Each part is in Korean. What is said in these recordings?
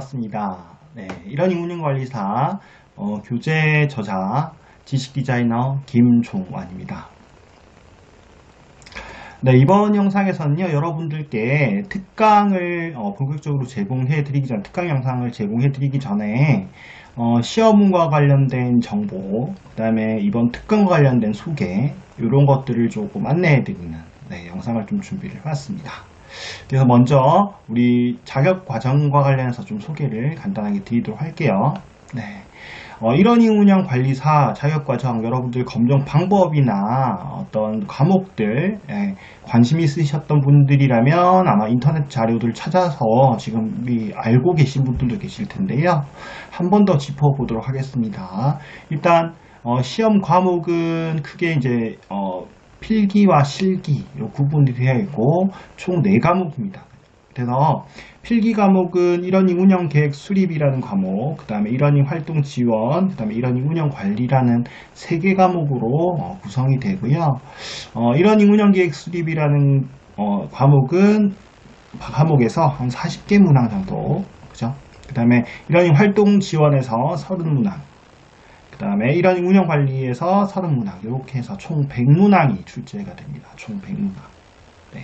반갑습니다. 네, 이러닝 운영관리사 교재 저자 지식디자이너 김종완입니다. 네, 이번 영상에서는요, 여러분들께 특강을 본격적으로 제공해드리기 전, 특강 영상을 제공해드리기 전에 시험과 관련된 정보, 그 다음에 이번 특강과 관련된 소개, 이런 것들을 조금 안내해드리는 영상을 좀 준비를 해봤습니다. 그래서 먼저 우리 자격 과정과 관련해서 좀 소개를 간단하게 드리도록 할게요. 네. 이러닝 운영 관리사 자격 과정 여러분들 검정 방법이나 어떤 과목들 관심 있으셨던 분들이라면 아마 인터넷 자료들 찾아서 지금 알고 계신 분들도 계실 텐데요. 한 번 더 짚어보도록 하겠습니다. 일단 시험 과목은 크게 이제 필기와 실기 이 구분이 되어 있고 총 4과목입니다. 그래서 필기 과목은 이러닝 운영 계획 수립이라는 과목, 그 다음에 이러닝 활동 지원, 그 다음에 이러닝 운영 관리라는 3개 과목으로 구성이 되고요. 이러닝 운영 계획 수립이라는 과목에서 한 40개 문항 정도, 그죠? 그 다음에 이러닝 활동 지원에서 30문항, 그 다음에 이러닝 운영 관리에서 30문항, 이렇게 해서 총 100문항이 출제가 됩니다. 총 100문항. 네.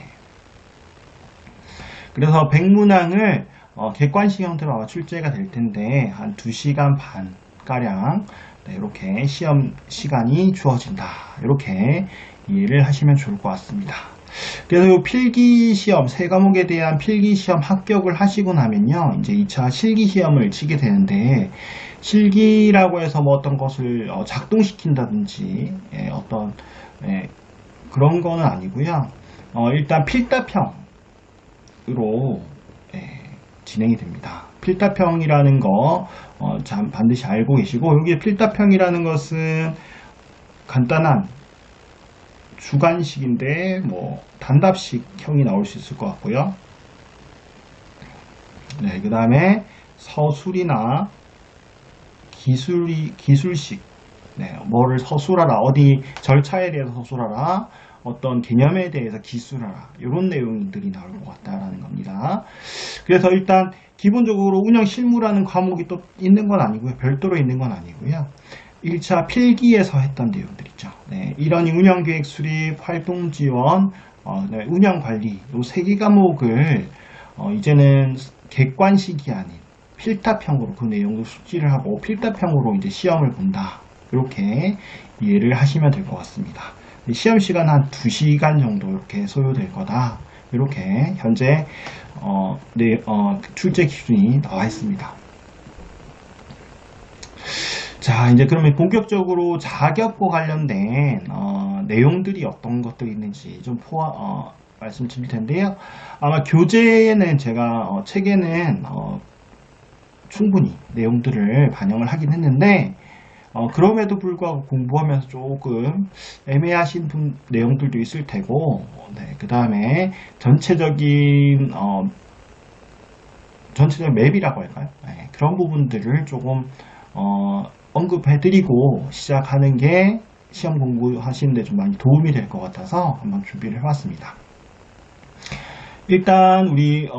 그래서 100문항을 객관식 형태로 아마 출제가 될 텐데, 한 2시간 반 가량, 이렇게 시험 시간이 주어진다. 이렇게 이해를 하시면 좋을 것 같습니다. 그래서 이 필기 시험, 3과목에 대한 필기 시험 합격을 하시고 나면요, 이제 2차 실기 시험을 치게 되는데, 실기라고 해서 뭐 어떤 것을 작동시킨다든지 그런 거는 아니고요. 일단 필답형으로 진행이 됩니다. 필답형이라는 거 반드시 알고 계시고, 여기 필답형이라는 것은 간단한 주관식인데 뭐 단답식 형이 나올 수 있을 것 같고요. 네, 그 다음에 서술이나 기술식, 뭐를 서술하라, 어디 절차에 대해서 서술하라, 어떤 개념에 대해서 기술하라, 이런 내용들이 나올 것 같다라는 겁니다. 그래서 일단 기본적으로 운영 실무라는 과목이 또 있는 건 아니고요, 별도로 있는 건 아니고요. 1차 필기에서 했던 내용들 있죠. 이러닝 운영 계획 수립, 활동 지원, 운영 관리, 이 3개 과목을 이제는 객관식이 아닌 필답형으로 그 내용을 숙지를 하고 필답형으로 이제 시험을 본다. 이렇게 이해를 하시면 될 것 같습니다. 시험 시간 한 2시간 정도 이렇게 소요될 거다. 이렇게 현재 출제 기준이 나와 있습니다. 자, 이제 그러면 본격적으로 자격과 관련된 내용들이 어떤 것들이 있는지 좀 말씀드릴 텐데요. 아마 교재에는 제가 책에는 충분히 내용들을 반영을 하긴 했는데 그럼에도 불구하고 공부하면서 조금 애매하신 내용들도 있을 테고, 그 다음에 전체적인 맵이라고 할까요? 그런 부분들을 조금 언급해드리고 시작하는 게 시험 공부하시는데 좀 많이 도움이 될 것 같아서 한번 준비를 해봤습니다. 일단 우리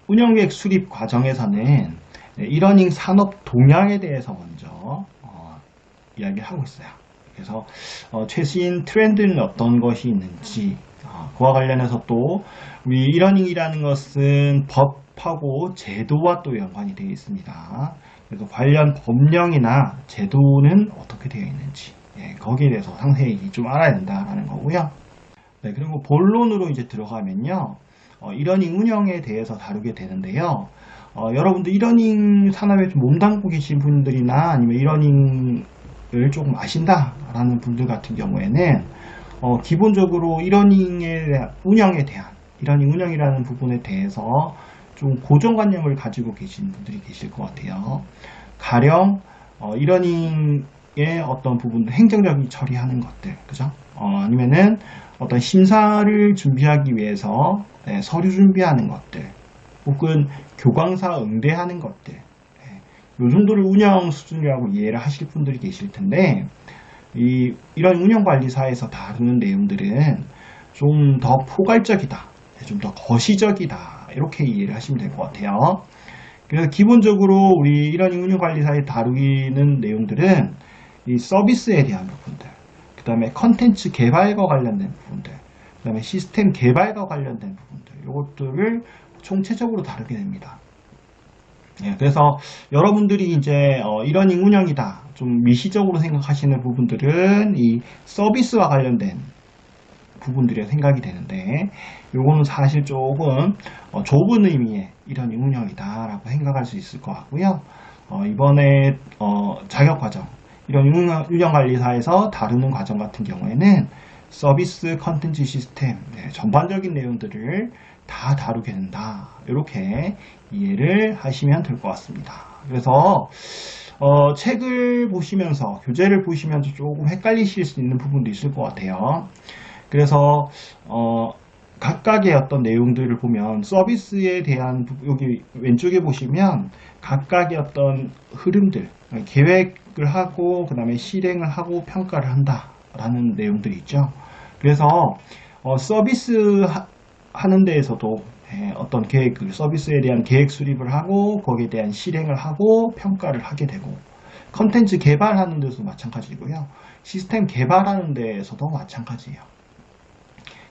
운영계획 수립 과정에서는 이러닝 산업 동향에 대해서 먼저 이야기를 하고 있어요. 그래서 최신 트렌드는 어떤 것이 있는지, 그와 관련해서 또 우리 이러닝이라는 것은 법하고 제도와 또 연관이 되어 있습니다. 그래서 관련 법령이나 제도는 어떻게 되어 있는지, 거기에 대해서 상세히 좀 알아야 된다는 거고요. 그리고 본론으로 이제 들어가면요, 이러닝 운영에 대해서 다루게 되는데요. 여러분들 이러닝 산업에 좀 몸담고 계신 분들이나 아니면 이러닝을 조금 아신다라는 분들 같은 경우에는 기본적으로 이러닝 운영이라는 부분에 대해서 좀 고정관념을 가지고 계신 분들이 계실 것 같아요. 가령 이러닝의 어떤 부분들, 행정적인 처리하는 것들, 그죠? 아니면은 어떤 심사를 준비하기 위해서 서류 준비하는 것들, 혹은 교광사 응대하는 것들, 이 정도를 운영 수준이라고 이해를 하실 분들이 계실 텐데, 이런 운영관리사에서 다루는 내용들은 좀 더 포괄적이다, 좀 더 거시적이다, 이렇게 이해를 하시면 될 것 같아요. 그래서 기본적으로 우리 일원익 운영관리사에 다루는 내용들은 이 서비스에 대한 부분들, 그 다음에 컨텐츠 개발과 관련된 부분들, 그 다음에 시스템 개발과 관련된 부분들, 이것들을 총체적으로 다루게 됩니다. 예, 그래서 여러분들이 이제 일원익 운영이다, 좀 미시적으로 생각하시는 부분들은 이 서비스와 관련된 부분들이 생각이 되는데, 요거는 사실 조금 좁은 의미의 일원익 운영이다라고 생각할 수 있을 것 같고요. 이번에 자격과정, 일원익 운영관리사에서 다루는 과정 같은 경우에는 서비스 컨텐츠 시스템, 네, 전반적인 내용들을 다 다루게 된다. 이렇게 이해를 하시면 될 것 같습니다. 그래서 책을 보시면서, 교재를 보시면서 조금 헷갈리실 수 있는 부분도 있을 것 같아요. 그래서 각각의 어떤 내용들을 보면 서비스에 대한, 여기 왼쪽에 보시면 각각의 어떤 흐름들, 계획을 하고 그 다음에 실행을 하고 평가를 한다 라는 내용들이 있죠. 그래서 서비스 하는 데에서도 어떤 계획, 서비스에 대한 계획 수립을 하고 거기에 대한 실행을 하고 평가를 하게 되고, 컨텐츠 개발하는 데서도 마찬가지고요. 시스템 개발하는 데에서도 마찬가지예요.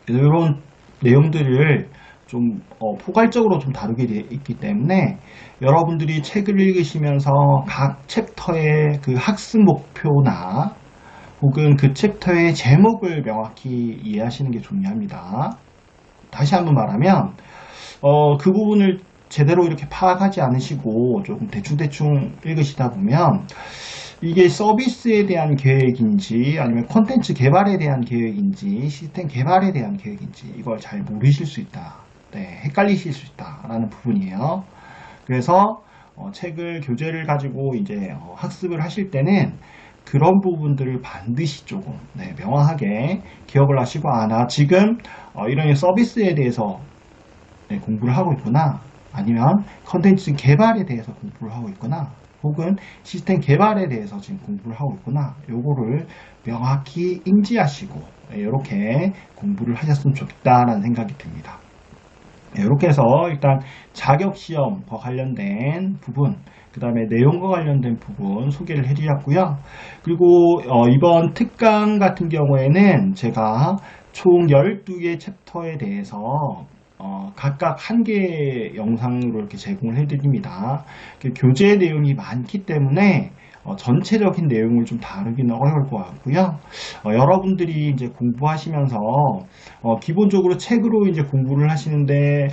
그래서 이런 내용들을 좀 포괄적으로 좀 다루게 되어 있기 때문에 여러분들이 책을 읽으시면서 각 챕터의 그 학습 목표나 혹은 그 챕터의 제목을 명확히 이해하시는 게 중요합니다. 다시 한번 말하면 그 부분을 제대로 이렇게 파악하지 않으시고 조금 대충대충 읽으시다 보면 이게 서비스에 대한 계획인지 아니면 콘텐츠 개발에 대한 계획인지 시스템 개발에 대한 계획인지 이걸 잘 모르실 수 있다. 네, 헷갈리실 수 있다라는 부분이에요. 그래서 책을, 교재를 가지고 이제 학습을 하실 때는 그런 부분들을 반드시 조금 명확하게 기억을 하시고, 나 지금 이런 서비스에 대해서 공부를 하고 있구나, 아니면 컨텐츠 개발에 대해서 공부를 하고 있구나, 혹은 시스템 개발에 대해서 지금 공부를 하고 있구나, 요거를 명확히 인지하시고 이렇게 공부를 하셨으면 좋겠다라는 생각이 듭니다. 이렇게 해서 일단 자격시험과 관련된 부분, 그 다음에 내용과 관련된 부분 소개를 해드렸고요. 그리고 이번 특강 같은 경우에는 제가 총 12개 챕터에 대해서 각각 한 개의 영상으로 이렇게 제공을 해드립니다. 교재 내용이 많기 때문에 전체적인 내용을 좀 다루기는 어려울 것 같고요. 여러분들이 이제 공부하시면서 기본적으로 책으로 이제 공부를 하시는데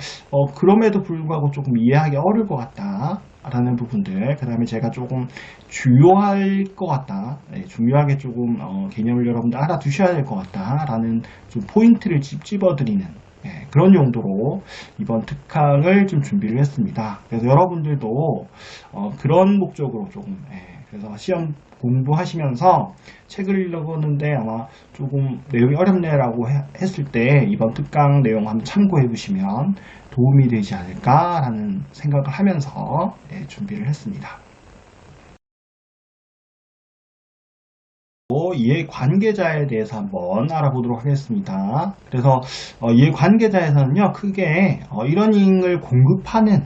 그럼에도 불구하고 조금 이해하기 어려울 것 같다 라는 부분들, 그 다음에 제가 조금 주요할 것 같다, 중요하게 조금 개념을 여러분들 알아두셔야 될 것 같다 라는 좀 포인트를 집어드리는 그런 용도로 이번 특강을 좀 준비를 했습니다. 그래서 여러분들도 그런 목적으로 조금 그래서 시험 공부하시면서 책을 읽어보는데 아마 조금 내용이 어렵네라고 했을 때 이번 특강 내용 한번 참고해 보시면 도움이 되지 않을까라는 생각을 하면서 준비를 했습니다. 이해관계자에 대해서 한번 알아보도록 하겠습니다. 그래서 이해관계자에서는요, 크게 이러닝을 공급하는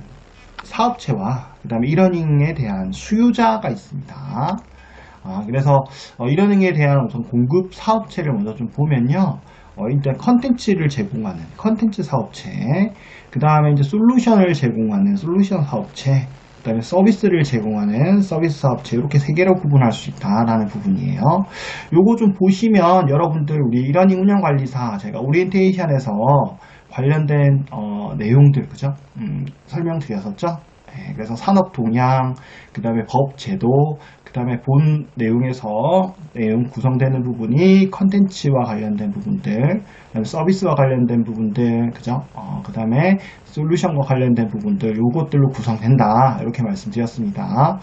사업체와 그 다음에 이러닝에 대한 수요자가 있습니다. 그래서 이러닝에 대한 우선 공급 사업체를 먼저 좀 보면요, 일단 컨텐츠를 제공하는 컨텐츠 사업체, 그 다음에 이제 솔루션을 제공하는 솔루션 사업체, 그 다음에 서비스를 제공하는 서비스 사업체, 이렇게 세 개로 구분할 수 있다라는 부분이에요. 요거 좀 보시면 여러분들 우리 일원익 운영관리사 제가 오리엔테이션에서 관련된 내용들, 그죠? 설명드렸었죠? 그래서 산업 동향, 그 다음에 법 제도, 그 다음에 본 내용에서 내용 구성되는 부분이 컨텐츠와 관련된 부분들, 그다음에 서비스와 관련된 부분들, 그죠? 그 다음에 솔루션과 관련된 부분들, 요것들로 구성된다, 이렇게 말씀드렸습니다.